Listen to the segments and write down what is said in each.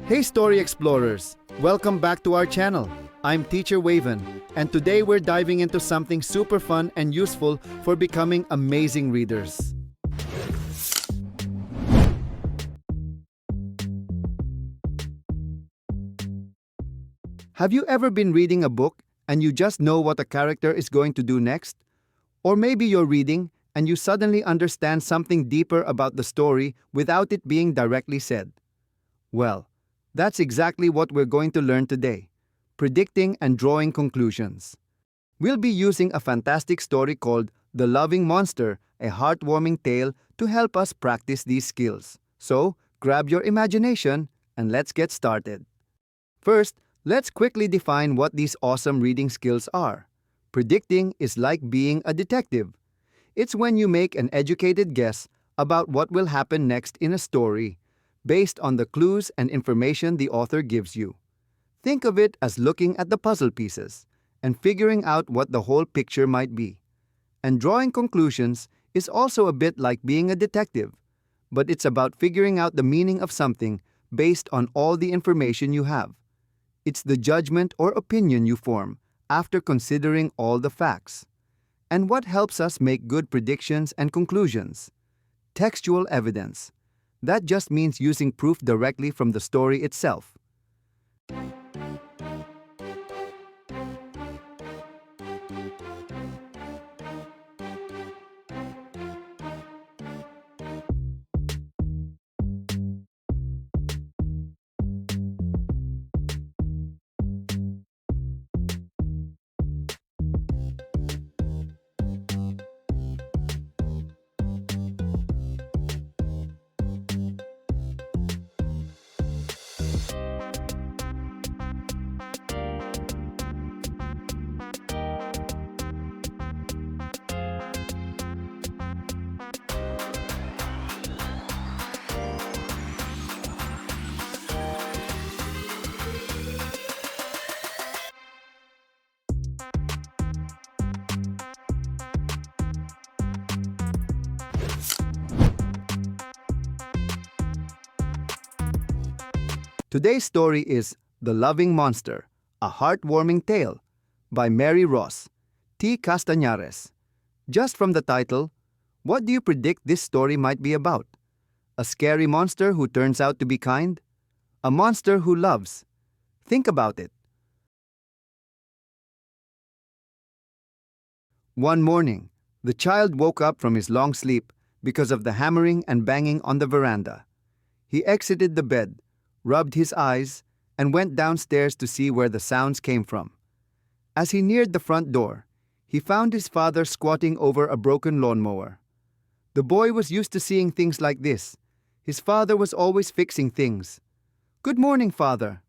Hey Story Explorers! Welcome back to our channel. I'm Teacher Waven, and today we're diving into something super fun and useful for becoming amazing readers. Have you ever been reading a book and you just know what a character is going to do next? Or maybe you're reading and you suddenly understand something deeper about the story without it being directly said. Well, that's exactly what we're going to learn today: predicting and drawing conclusions. We'll be using a fantastic story called The Loving Monster, a heartwarming tale to help us practice these skills. So, grab your imagination and let's get started. First, let's quickly define what these awesome reading skills are. Predicting is like being a detective. It's when you make an educated guess about what will happen next in a story, based on the clues and information the author gives you. Think of it as looking at the puzzle pieces and figuring out what the whole picture might be. And drawing conclusions is also a bit like being a detective, but it's about figuring out the meaning of something based on all the information you have. It's the judgment or opinion you form after considering all the facts. And what helps us make good predictions and conclusions? Textual evidence. That just means using proof directly from the story itself. Today's story is The Loving Monster, a Heartwarming Tale by Mary Ross, T. Castañares. Just from the title, what do you predict this story might be about? A scary monster who turns out to be kind? A monster who loves? Think about it. One morning, the child woke up from his long sleep because of the hammering and banging on the veranda. He exited the bed, rubbed his eyes, and went downstairs to see where the sounds came from. As he neared the front door, he found his father squatting over a broken lawnmower. The boy was used to seeing things like this. His father was always fixing things. "Good morning, father."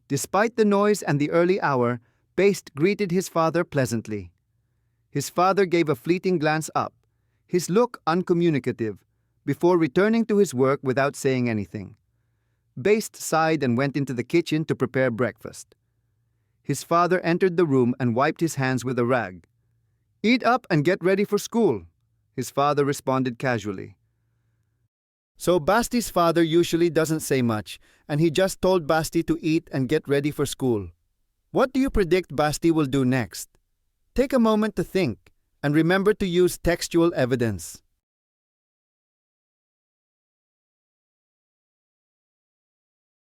Despite the noise and the early hour, Baste greeted his father pleasantly. His father gave a fleeting glance up, his look uncommunicative, before returning to his work without saying anything. Baste sighed and went into the kitchen to prepare breakfast. His father entered the room and wiped his hands with a rag. "Eat up and get ready for school," his father responded casually. So Basti's father usually doesn't say much, and he just told Basti to eat and get ready for school. What do you predict Basti will do next? Take a moment to think, and remember to use textual evidence.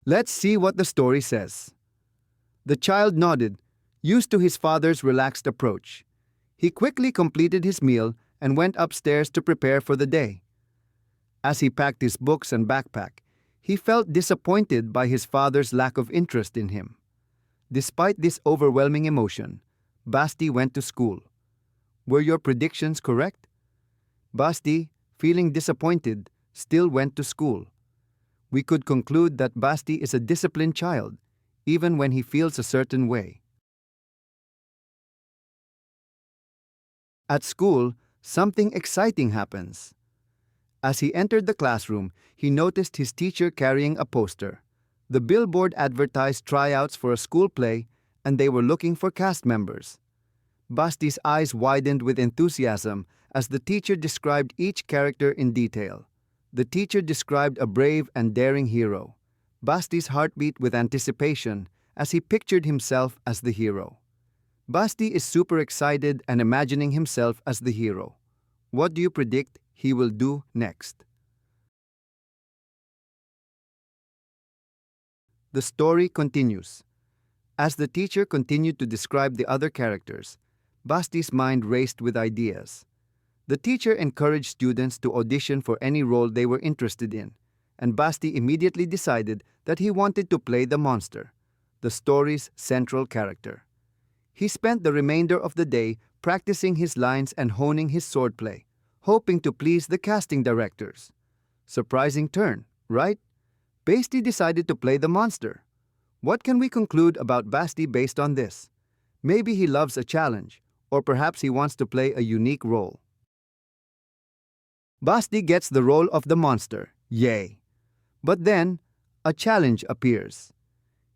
Let's see what the story says. The child nodded, used to his father's relaxed approach. He quickly completed his meal and went upstairs to prepare for the day. As he packed his books and backpack, he felt disappointed by his father's lack of interest in him. Despite this overwhelming emotion, Basti went to school. Were your predictions correct? Basti, feeling disappointed, still went to school. We could conclude that Basti is a disciplined child, even when he feels a certain way. At school, something exciting happens. As he entered the classroom, he noticed his teacher carrying a poster. The billboard advertised tryouts for a school play, and they were looking for cast members. Basti's eyes widened with enthusiasm as the teacher described each character in detail. The teacher described a brave and daring hero. Basti's heart beat with anticipation as he pictured himself as the hero. Basti is super excited and imagining himself as the hero. What do you predict he will do next? The story continues. As the teacher continued to describe the other characters, Basti's mind raced with ideas. The teacher encouraged students to audition for any role they were interested in, and Basti immediately decided that he wanted to play the monster, the story's central character. He spent the remainder of the day practicing his lines and honing his swordplay, hoping to please the casting directors. Surprising turn, right? Basti decided to play the monster. What can we conclude about Basti based on this? Maybe he loves a challenge, or perhaps he wants to play a unique role. Basti gets the role of the monster, yay! But then, a challenge appears.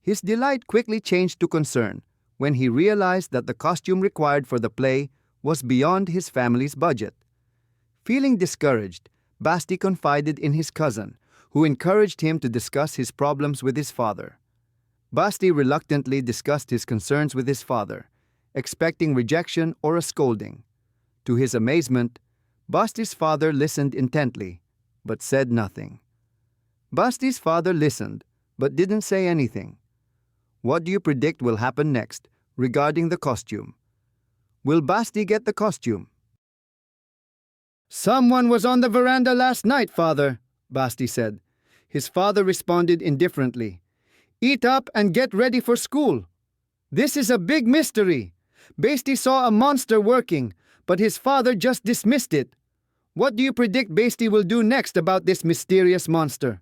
His delight quickly changed to concern when he realized that the costume required for the play was beyond his family's budget. Feeling discouraged, Basti confided in his cousin, who encouraged him to discuss his problems with his father. Basti reluctantly discussed his concerns with his father, expecting rejection or a scolding. To his amazement, Basti's father listened intently, but said nothing. Basti's father listened, but didn't say anything. What do you predict will happen next regarding the costume? Will Basti get the costume? Someone was on the veranda last night, father, Basti said. His father responded indifferently. Eat up and get ready for school. This is a big mystery. Basti saw a monster working, but his father just dismissed it. What do you predict Basti will do next about this mysterious monster?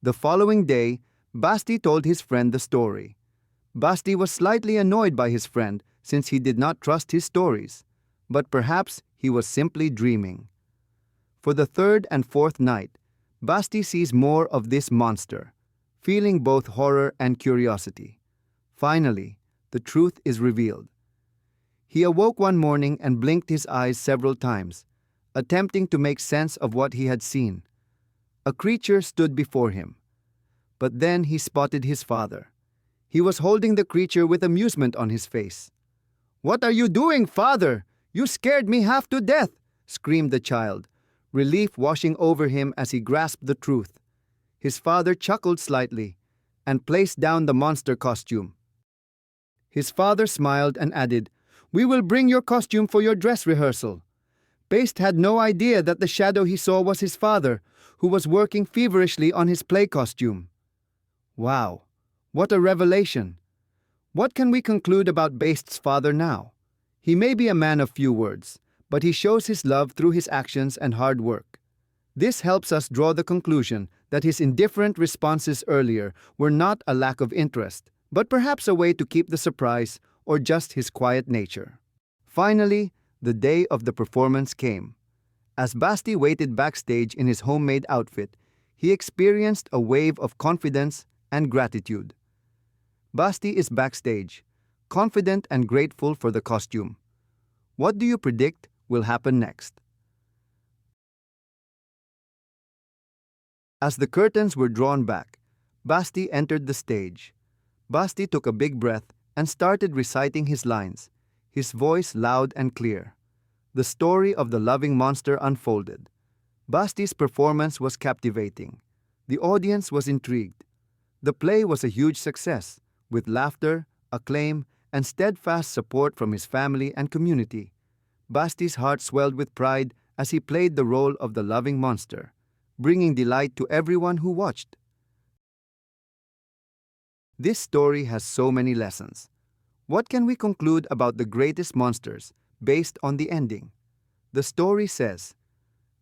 The following day, Basti told his friend the story. Basti was slightly annoyed by his friend since he did not trust his stories, but perhaps he was simply dreaming. For the third and fourth night, Basti sees more of this monster, feeling both horror and curiosity. Finally, the truth is revealed. He awoke one morning and blinked his eyes several times, attempting to make sense of what he had seen. A creature stood before him. But then he spotted his father. He was holding the creature with amusement on his face. "What are you doing, father? You scared me half to death!" screamed the child, relief washing over him as he grasped the truth. His father chuckled slightly and placed down the monster costume. His father smiled and added, "We will bring your costume for your dress rehearsal." Basti had no idea that the shadow he saw was his father, who was working feverishly on his play costume. Wow, what a revelation! What can we conclude about Basti's father now? He may be a man of few words, but he shows his love through his actions and hard work. This helps us draw the conclusion that his indifferent responses earlier were not a lack of interest, but perhaps a way to keep the surprise or just his quiet nature. Finally, the day of the performance came. As Basti waited backstage in his homemade outfit, he experienced a wave of confidence and gratitude. Basti is backstage, confident and grateful for the costume. What do you predict will happen next? As the curtains were drawn back, Basti entered the stage. Basti took a big breath and started reciting his lines, his voice loud and clear. The story of the loving monster unfolded. Basti's performance was captivating. The audience was intrigued. The play was a huge success, with laughter, acclaim, and steadfast support from his family and community. Basti's heart swelled with pride as he played the role of the loving monster, bringing delight to everyone who watched. This story has so many lessons. What can we conclude about the greatest monsters based on the ending? The story says,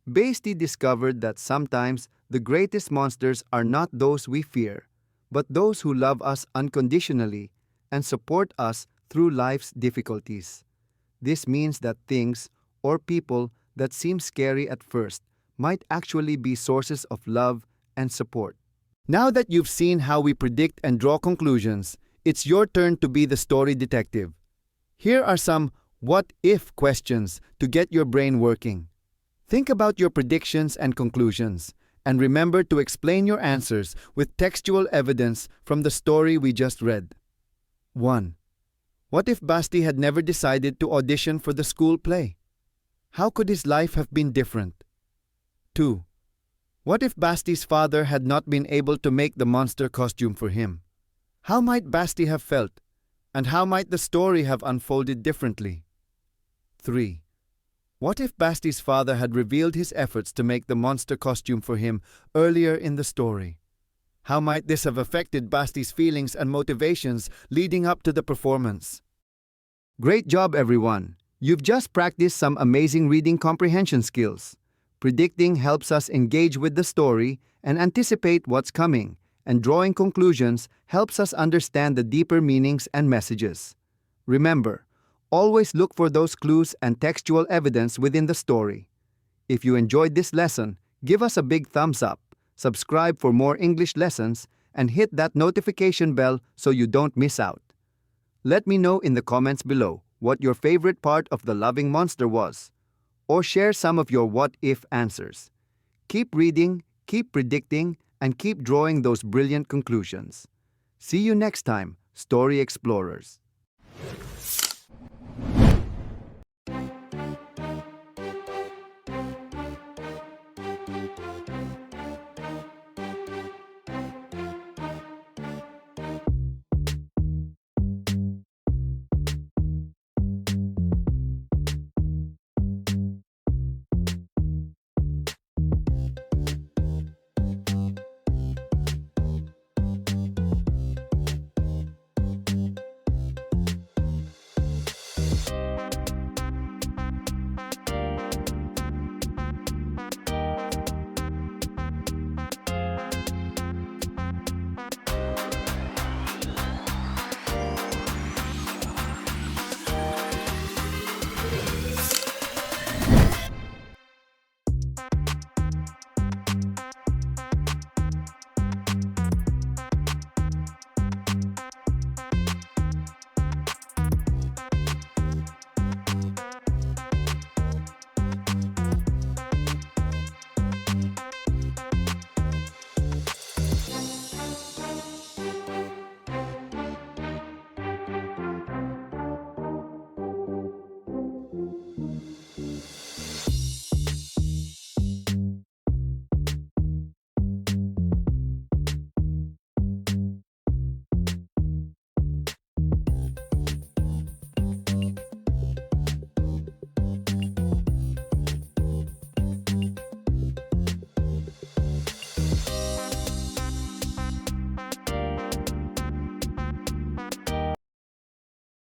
Basti discovered that sometimes the greatest monsters are not those we fear, but those who love us unconditionally and support us through life's difficulties. This means that things or people that seem scary at first might actually be sources of love and support. Now that you've seen how we predict and draw conclusions, it's your turn to be the story detective. Here are some what-if questions to get your brain working. Think about your predictions and conclusions, And remember to explain your answers with textual evidence from the story we just read. 1. What if Basti had never decided to audition for the school play? How could his life have been different? 2. What if Basti's father had not been able to make the monster costume for him? How might Basti have felt? And how might the story have unfolded differently? 3. What if Basti's father had revealed his efforts to make the monster costume for him earlier in the story? How might this have affected Basti's feelings and motivations leading up to the performance? Great job, everyone! You've just practiced some amazing reading comprehension skills. Predicting helps us engage with the story and anticipate what's coming, and drawing conclusions helps us understand the deeper meanings and messages. Remember, always look for those clues and textual evidence within the story. If you enjoyed this lesson, give us a big thumbs up, subscribe for more English lessons, and hit that notification bell so you don't miss out. Let me know in the comments below what your favorite part of The Loving Monster was, or share some of your what-if answers. Keep reading, keep predicting, and keep drawing those brilliant conclusions. See you next time, Story Explorers.